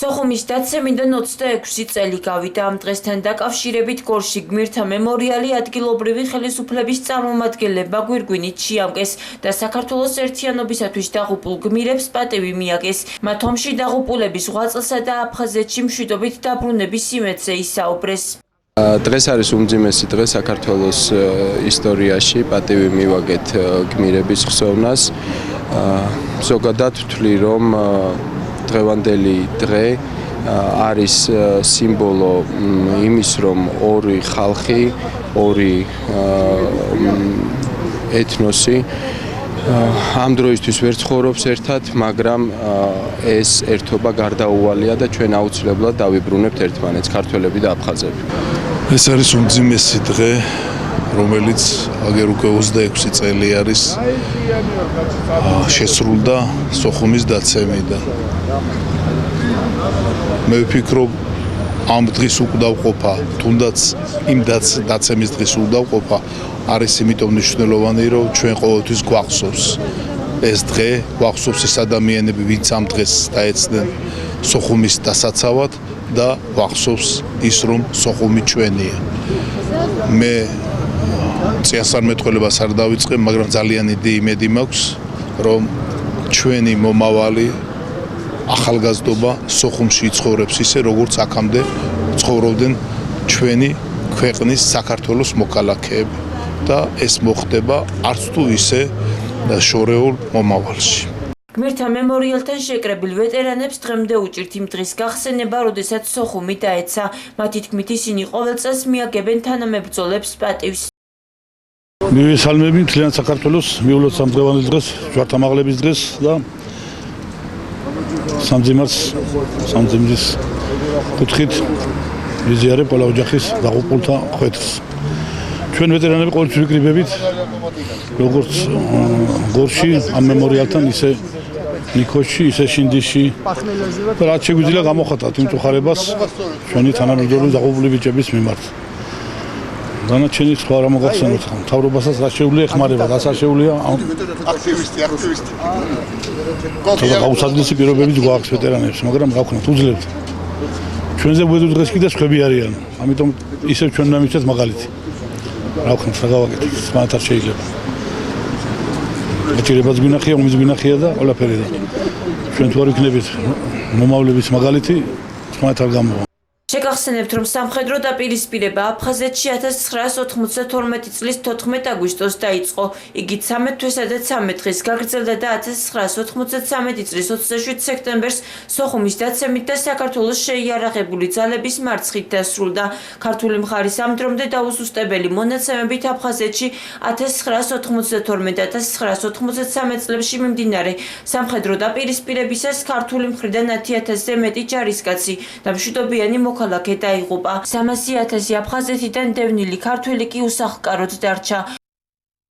სოხუმის დაცემიდან 26 წელი გავიდა. ამ დღესთან დაკავშირებით გორში გმირთა მემორიალი ადგილობრივი ხელისუფლების წარმომადგენლებმა გვირგვინით შეამკეს და საქართველოს ერთიანობისათვის დაღუპულ გმირებს პატივი მიაგეს. მათ ომში დაღუპულების ღვაწლსა და აფხაზეთში მშვიდობით დაბრუნების იმედზე ისაუბრეს. დღეს არის უმძიმესი დღე საქართველოს ისტორიაში, პატივი მივაგეთ გმირების ხსოვნას. ზოგადად ვთვლი, რომ დღევანდელი დღე არის სიმბოლო იმის, რომ ორი ხალხი, ორი ეთნოსი ამ დროისთვის ვერ ცხოვრობს ერთად, მაგრამ ეს ერთობა გარდაუვალია და ჩვენ აუცილებლად დავიბრუნებთ ერთმანეთს, ქართველები და აფხაზები. ეს არის უმძიმესი დღე, რომელიც აგერ უკვე 26 წელი არის შესრულდა სოხუმის დაცემიდან. მე ვფიქრობ, ამ დღის უკდავყოფა, თუნდაც იმ დაცემის დღის უკდავყოფა არის იმიტომ მნიშვნელოვანი, რომ ჩვენ ყოველთვის გვახსოვს ეს დღე, გვახსოვს ის ადამიანები, ვინც ამ დღეს დაეცდნენ სოხუმის დასაცავად და გვახსოვს ის, რომ სოხუმი ჩვენია. მე წინასწარმეტყველებას არ დავიწყებ, მაგრამ ძალიან დიდი იმედი მაქვს, რომ ჩვენი მომავალი ახალგაზრდობა სოხუმში იცხოვრებს ისე, როგორც აქამდე ცხოვრობდნენ ჩვენი ქვეყნის საქართველოს მოქალაქეები და ეს მოხდება არც თუ ისე შორეულ მომავალში. გმირთა მემორიალთან შეკრებილ ვეტერანებს დღემდე უჭირთ იმ დღის გახსენება, როდესაც სოხუმი დაეცა. მათი თქმით, ისინი ყოველ წელს მიაგებენ თანამებრძოლებს პატივს. მივესალმები მთლიან საქართველოს მიულოთ სამდღევანდელ დღეს, ჯვართამაღლების დღეს და სამძიმრის კუთხით ვიზიარებ ყველა ოჯახის დაღუპულთა ხვედრს. ჩვენ ვეტერანები ყოველთვის ვიკრიბებით, როგორც გორში ამ მემორიალთან, ისე ნიქოზში, ისე შინდისში. რაც შეგვიძლია გამოხატავთ იმ წუხარებას ჩვენი თანამებრძოლი დაღუპული ბიჭების მიმართ. დანარჩენი სხვა რა მოგახსენოთ, მთავრობასაც რა შეუძლია ეხმარება, რაც არ შეუძლია აქტივისტი. გაუსაძლისი პირობებით გვაქვს ვეტერანებს, მაგრამ რა ვქნათ, უძლებთ. ჩვენზე ვედუ დღეს კიდე სხვები არიან, ამიტომ ისევ ჩვენ უნდა მივცეთ მაგალითი. რა ვქნათ, რა გავაკეთოთ, სხვანაირად არ შეიძლება. გაჭირებაც გვინახია, ომიც გვინახია და ყველაფერი და ჩვენ თუ არ ვიქნებით მომავლების მაგალითი, სხვანაირად არ გამოვა. შეგახსენებთ, რომ სამხედრო დაპირისპირება აფხაზეთში 1992 წლის 14 აგვისტოს დაიწყო. იგი 13 თვესა და 13 დღეს გაგრძელდა და 1993 წლის 27 სექტემბერს სოხუმის დაცემით და საქართველოს შეიარაღებული ძალების მარცხით დასრულდა. ქართული მხარის ამ დრომდე დაუზუსტებელი მონაცემებით აფხაზეთში 1992 და 1993 წლებში მიმდინარე სამხედრო დაპირისპირებისას ქართული მხრიდან 10,000-ზე მეტი ჯარისკაცი და მშვიდობიანი მოქალაქე დაიღუპა. 300,000 აფხაზეთიდან დევნილი ქართველი კი უსახლკაროდ დარჩა.